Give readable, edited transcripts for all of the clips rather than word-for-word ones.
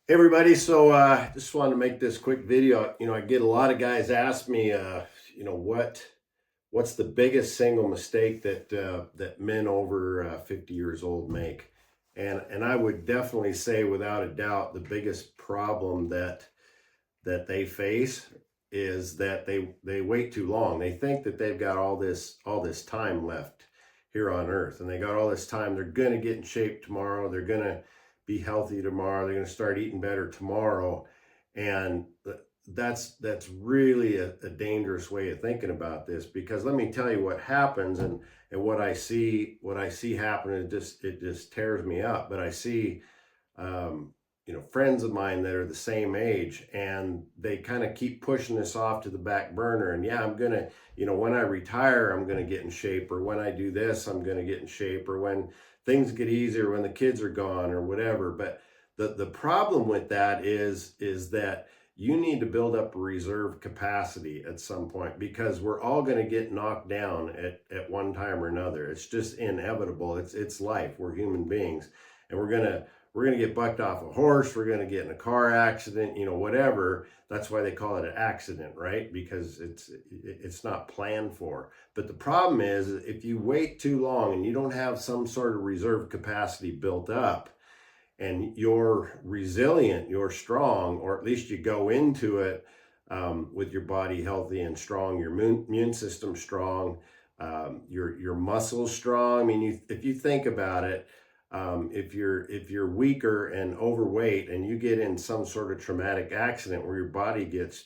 Hey everybody, so just wanted to make this quick video. I get a lot of guys ask me, what's the biggest single mistake that men over 50 years old make, and I would definitely say, without a doubt, the biggest problem that they face is that they wait too long. They think that they've got all this time left here on earth, and they got all this time. They're going to get in shape tomorrow. They're going to be healthy tomorrow. They're going to start eating better tomorrow, and that's really a dangerous way of thinking about this, because let me tell you what happens, and what I see happen, it just tears me up. But I see friends of mine that are the same age, and they kind of keep pushing this off to the back burner. And yeah, I'm gonna, when I retire, I'm gonna get in shape, or when I do this, I'm gonna get in shape, or when things get easier, when the kids are gone, or whatever. But the problem with that is that you need to build up a reserve capacity at some point, because we're all going to get knocked down at one time or another. It's just inevitable. It's life. We're human beings, and we're gonna get bucked off a horse. We're gonna get in a car accident, whatever. That's why they call it an accident, right? Because it's not planned for. But the problem is, if you wait too long and you don't have some sort of reserve capacity built up, and you're resilient, you're strong, or at least you go into it with your body healthy and strong, your immune system strong, your muscles strong. I mean, if you think about it, if you're weaker and overweight, and you get in some sort of traumatic accident where your body gets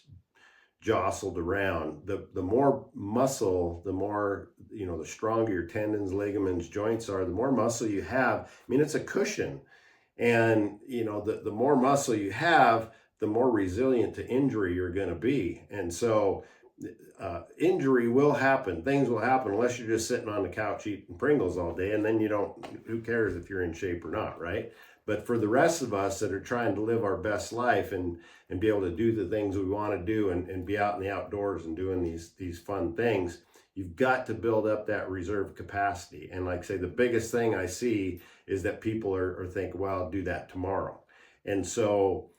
jostled around, the more muscle, the more, the stronger your tendons, ligaments, joints are. The more muscle you have, I mean, it's a cushion. And the more muscle you have, the more resilient to injury you're going to be. And so injury will happen. Things will happen, unless you're just sitting on the couch eating Pringles all day, and then who cares if you're in shape or not, right? But for the rest of us that are trying to live our best life, and be able to do the things we want to do, and be out in the outdoors and doing these fun things, you've got to build up that reserve capacity. And like I say, the biggest thing I see is that people are thinking, well, I'll do that tomorrow. And so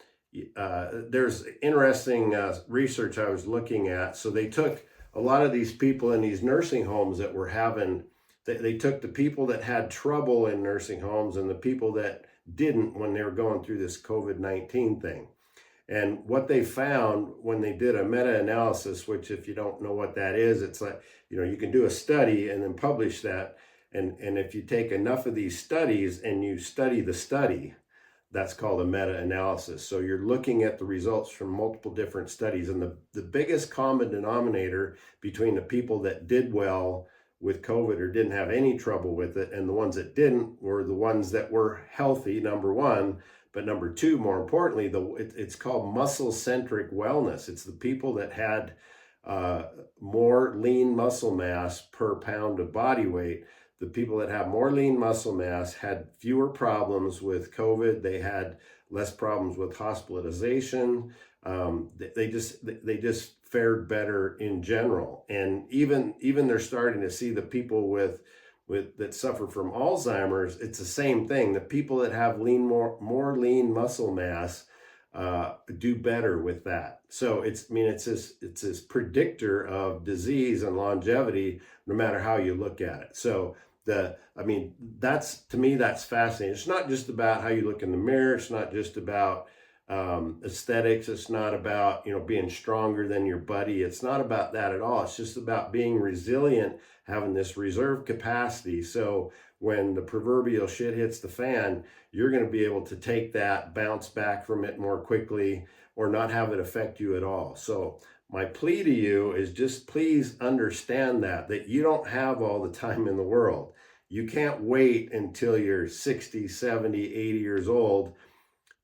there's interesting research I was looking at. So they took a lot of these people in these nursing homes that were having, they took the people that had trouble in nursing homes and the people that didn't, when they were going through this COVID-19 thing. And what they found when they did a meta-analysis, which, if you don't know what that is, it's like, you can do a study and then publish that. And if you take enough of these studies and you study the study, that's called a meta-analysis. So you're looking at the results from multiple different studies. And the biggest common denominator between the people that did well with COVID, or didn't have any trouble with it, and the ones that didn't, were the ones that were healthy, number one. But number two, more importantly, it's called muscle-centric wellness. It's the people that had more lean muscle mass per pound of body weight. The people that have more lean muscle mass had fewer problems with COVID. They had less problems with hospitalization. They just fared better in general. And even they're starting to see the people with that suffer from Alzheimer's. It's the same thing. The people that have more lean muscle mass do better with that. So it's this predictor of disease and longevity, no matter how you look at it. So that's, to me, that's fascinating. It's not just about how you look in the mirror. It's not just about aesthetics. It's not about being stronger than your buddy. It's not about that at all. It's just about being resilient, having this reserve capacity. So when the proverbial shit hits the fan, you're going to be able to take that, bounce back from it more quickly, or not have it affect you at all. So my plea to you is, just please understand that you don't have all the time in the world. You can't wait until you're 60, 70, 80 years old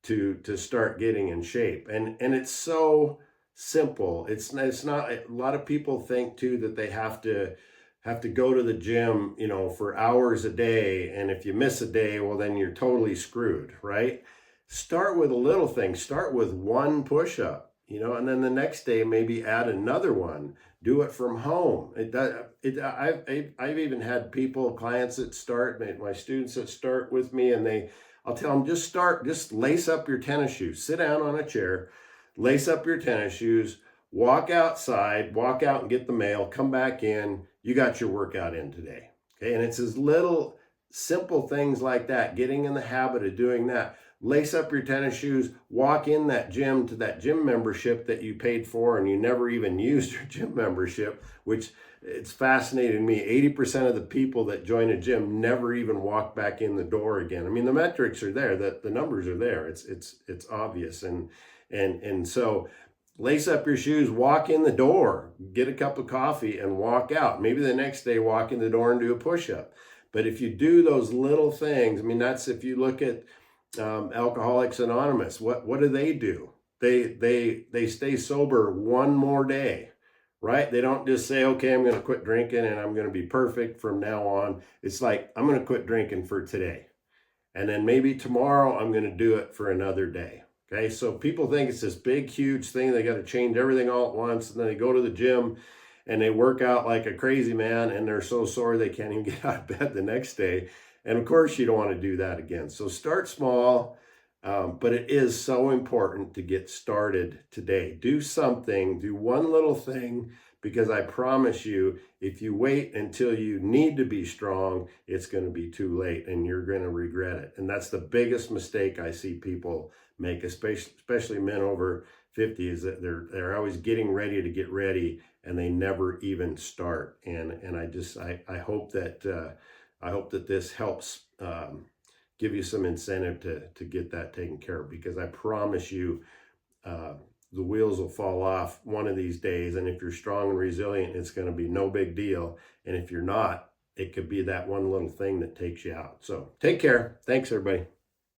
to start getting in shape. And it's so simple. It's not, a lot of people think too that they have to go to the gym, for hours a day. And if you miss a day, well, then you're totally screwed, right? Start with a little thing. Start with one push-up, and then the next day maybe add another one. Do it from home. I've even had clients that start, my students that start with me, and I'll tell them just lace up your tennis shoes, sit down on a chair, lace up your tennis shoes, walk outside, walk out and get the mail, come back in, you got your workout in today. Okay. And it's as little simple things like that, getting in the habit of doing that. Lace up your tennis shoes, walk in that gym to that gym membership that you paid for and you never even used your gym membership, which it's fascinating me. 80% of the people that join a gym never even walk back in the door again. I mean, the metrics are there, the numbers are there. It's obvious. And so lace up your shoes, walk in the door, get a cup of coffee and walk out. Maybe the next day walk in the door and do a push-up. But if you do those little things, I mean, that's if you look at Alcoholics Anonymous, what do? They stay sober one more day, right? They don't just say, okay, I'm going to quit drinking and I'm going to be perfect from now on. It's like, I'm going to quit drinking for today. And then maybe tomorrow I'm going to do it for another day. Okay. So people think it's this big, huge thing. They got to change everything all at once. And then they go to the gym and they work out like a crazy man and they're so sore they can't even get out of bed the next day. And of course, you don't want to do that again. So start small, but it is so important to get started today. Do something, do one little thing, because I promise you, if you wait until you need to be strong, it's going to be too late and you're going to regret it. And that's the biggest mistake I see people make, especially men over 50, is that they're always getting ready to get ready and they never even start. And I hope that this helps give you some incentive to get that taken care of, because I promise you the wheels will fall off one of these days. And if you're strong and resilient, it's going to be no big deal. And if you're not, it could be that one little thing that takes you out. So take care. Thanks, everybody.